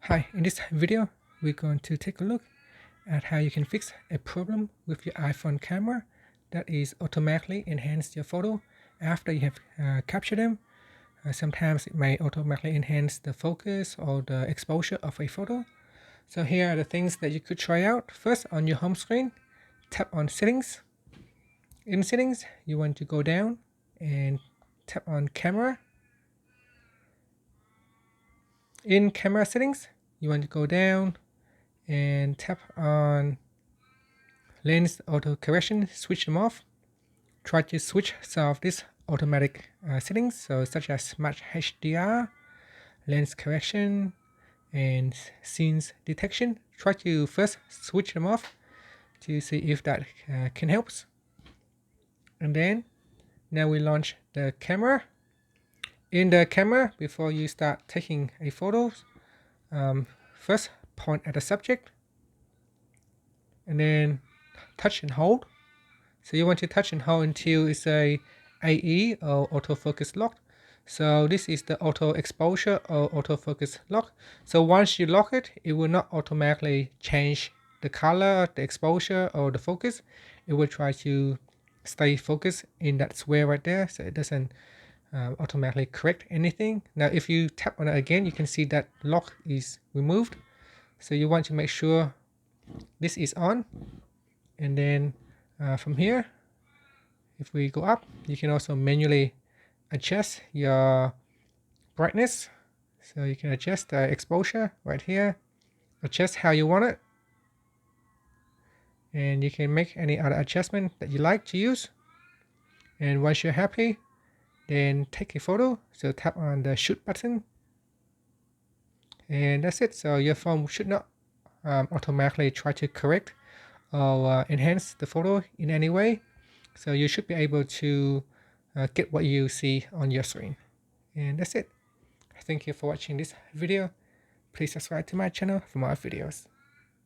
Hi, in this video, we're going to take a look at how you can fix a problem with your iPhone camera that is automatically enhance your photo after you have captured them. Sometimes it may automatically enhance the focus or the exposure of a photo. So here are the things that you could try out. First, on your home screen, tap on Settings. In Settings, you want to go down and tap on Camera. In Camera Settings, you want to go down and tap on Lens auto correction, switch them off. Try to switch some of these automatic settings, such as match HDR, lens correction, and scenes detection. Try to first switch them off to see if that can help. And then now we launch the camera. In the camera, before you start taking a photo, first point at the subject and then touch and hold. So you want to touch and hold until it's a AE or autofocus lock. So this is the auto exposure or autofocus lock. So once you lock it, it will not automatically change the color, the exposure, or the focus. It will try to stay focused in that square right there, so it doesn't automatically correct anything. Now if you tap on it again, you can see that lock is removed. So you want to make sure this is on, and then from here, if we go up, you can also manually adjust your brightness. So you can adjust the exposure right here, adjust how you want it, and you can make any other adjustment that you like to use. And once you're happy, then take a photo. So tap on the shoot button, and that's it. So your phone should not automatically try to correct or enhance the photo in any way. So you should be able to get what you see on your screen. And that's it. Thank you for watching this video. Please subscribe to my channel for more videos.